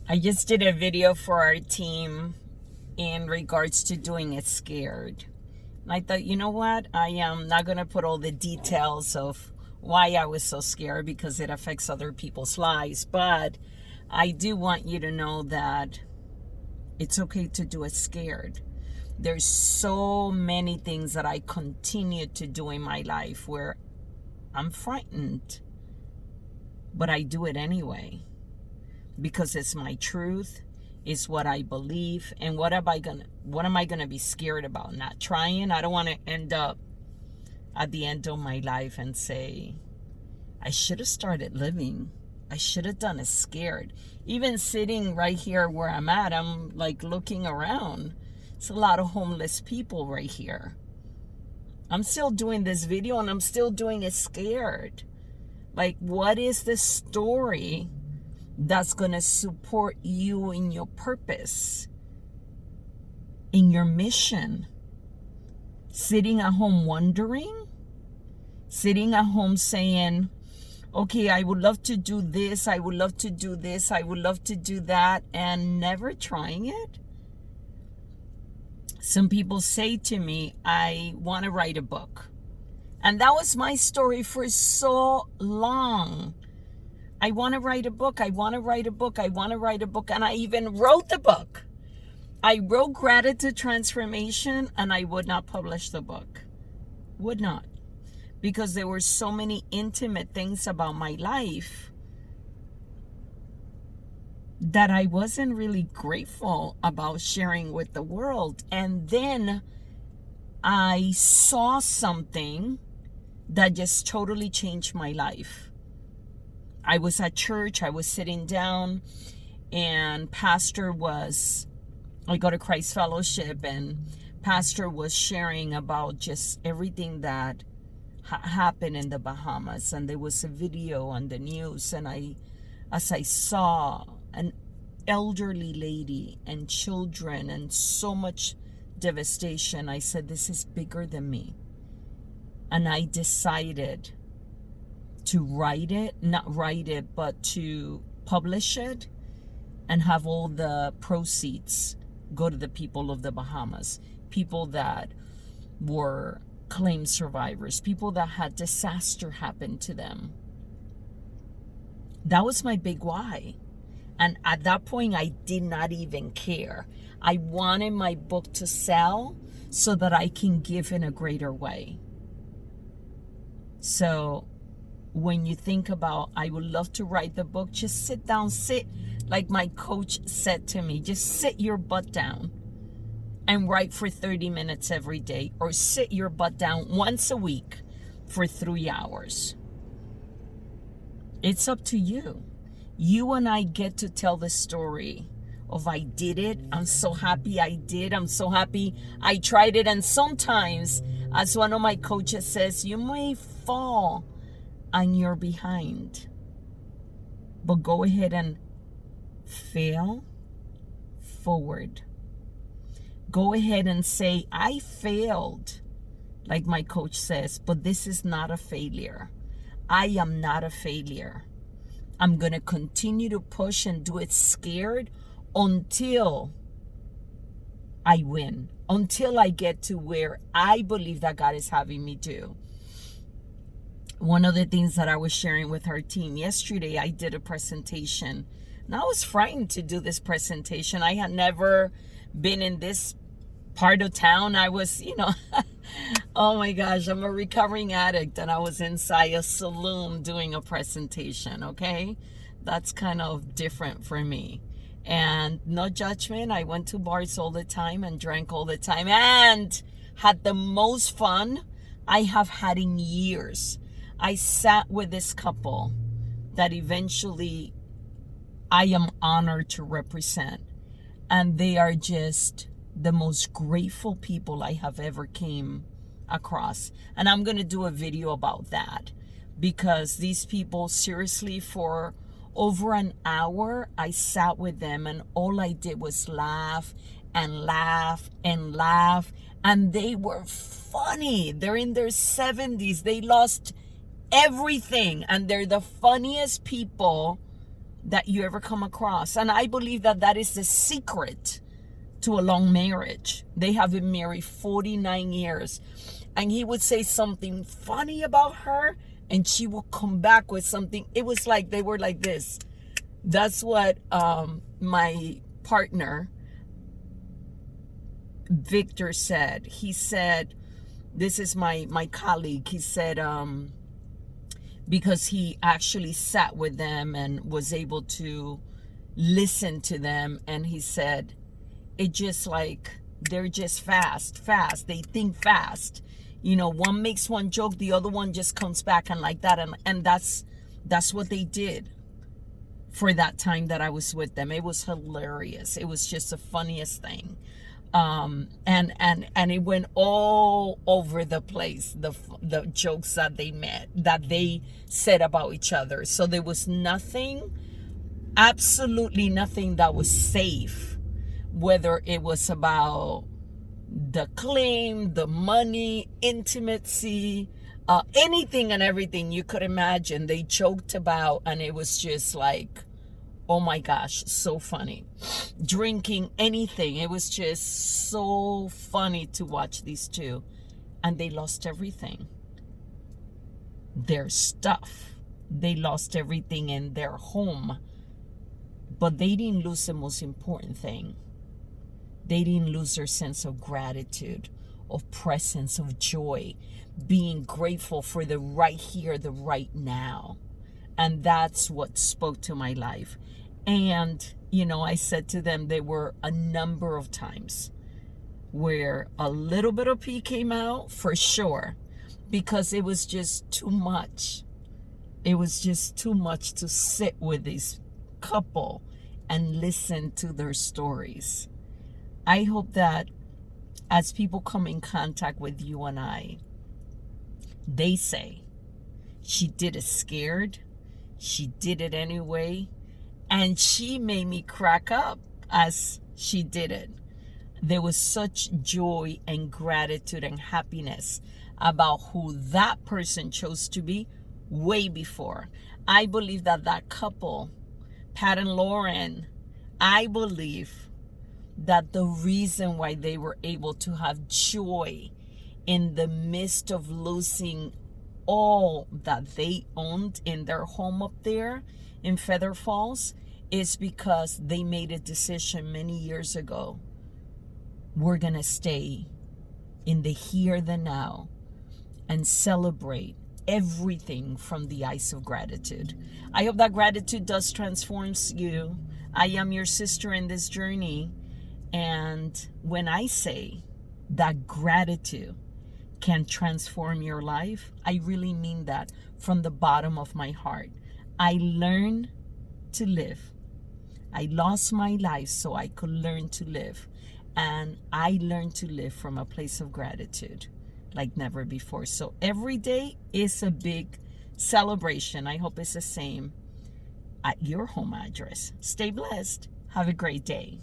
I just did a video for our team in regards to doing it scared. And I thought, you know what? I am not going to put all the details of why I was so scared because it affects other people's lives. But I do want you to know that it's okay to do it scared. There's so many things that I continue to do in my life where I'm frightened, but I do it anyway because it's my truth, it's what I believe. And what am I gonna be scared about? Not trying? I don't want to end up at the end of my life and say, I should have started living. I should have done it scared. Even sitting right here where I'm at, I'm like looking around. It's a lot of homeless people right here. I'm still doing this video and I'm still doing it scared. Like, what is the story that's going to support you in your purpose, in your mission? Sitting at home wondering? Sitting at home saying, okay, I would love to do this, I would love to do this, I would love to do that, and never trying it? Some people say to me, I want to write a book. And that was my story for so long. I want to write a book. I want to write a book. I want to write a book. And I even wrote the book. I wrote Gratitude Transformation, and I would not publish the book. Would not. Because there were so many intimate things about my life that I wasn't really grateful about sharing with the world. And then I saw something that just totally changed my life. I was at church, I was sitting down, and I go to Christ Fellowship, and Pastor was sharing about just everything that happened in the Bahamas. And there was a video on the news, and as I saw an elderly lady and children and so much devastation, I said, this is bigger than me. And I decided to not write it, but to publish it and have all the proceeds go to the people of the Bahamas, people that were claim survivors, people that had disaster happen to them. That was my big why. And at that point, I did not even care. I wanted my book to sell so that I can give in a greater way. So when you think about, I would love to write the book, just sit down, like my coach said to me, just sit your butt down and write for 30 minutes every day, or sit your butt down once a week for 3 hours. It's up to you. You and I get to tell the story of I did it. I'm so happy I did. I'm so happy I tried it. And sometimes, as one of my coaches says, you may fall on your behind, but go ahead and fail forward. Go ahead and say, I failed, like my coach says, but this is not a failure. I am not a failure. I'm going to continue to push and do it scared until I win, until I get to where I believe that God is having me do. One of the things that I was sharing with our team yesterday, I did a presentation, and I was frightened to do this presentation. I had never been in this part of town. I was, oh my gosh, I'm a recovering addict, and I was inside a saloon doing a presentation, okay? That's kind of different for me. And no judgment, I went to bars all the time and drank all the time and had the most fun I have had in years. I sat with this couple that eventually I am honored to represent, and they are just the most grateful people I have ever came across. And I'm going to do a video about that, because these people, seriously, for over an hour, I sat with them, and all I did was laugh and laugh and laugh. And they were funny. They're in their 70s. They lost everything, and they're the funniest people that you ever come across. And I believe that that is the secret to a long marriage. They have been married 49 years. And he would say something funny about her, and she would come back with something. It was like they were like this. That's what my partner, Victor, said. He said, this is my colleague. He said, because he actually sat with them and was able to listen to them. And he said, it just like, they're just fast. They think fast. You know, one makes one joke, the other one just comes back and like that. And that's what they did for that time that I was with them. It was hilarious. It was just the funniest thing. And it went all over the place, the jokes that they said about each other. So there was nothing, absolutely nothing that was safe, whether it was about the claim, the money, intimacy, anything and everything you could imagine, they joked about, and it was just like, oh my gosh, so funny. Drinking, anything. It was just so funny to watch these two. And they lost everything. Their stuff. They lost everything in their home. But they didn't lose the most important thing. They didn't lose their sense of gratitude, of presence, of joy, being grateful for the right here, the right now. And that's what spoke to my life. And, you know, I said to them, there were a number of times where a little bit of pee came out, for sure, because it was just too much. It was just too much to sit with this couple and listen to their stories. I hope that as people come in contact with you and I, they say, she did it scared, she did it anyway, and she made me crack up as she did it. There was such joy and gratitude and happiness about who that person chose to be way before. I believe that couple, Pat and Lauren, I believe that the reason why they were able to have joy in the midst of losing all that they owned in their home up there in Feather Falls is because they made a decision many years ago. We're going to stay in the here, the now, and celebrate everything from the eyes of gratitude. I hope that gratitude does transform you. I am your sister in this journey. And when I say that gratitude can transform your life, I really mean that from the bottom of my heart. I learned to live. I lost my life so I could learn to live. And I learned to live from a place of gratitude like never before. So every day is a big celebration. I hope it's the same at your home address. Stay blessed. Have a great day.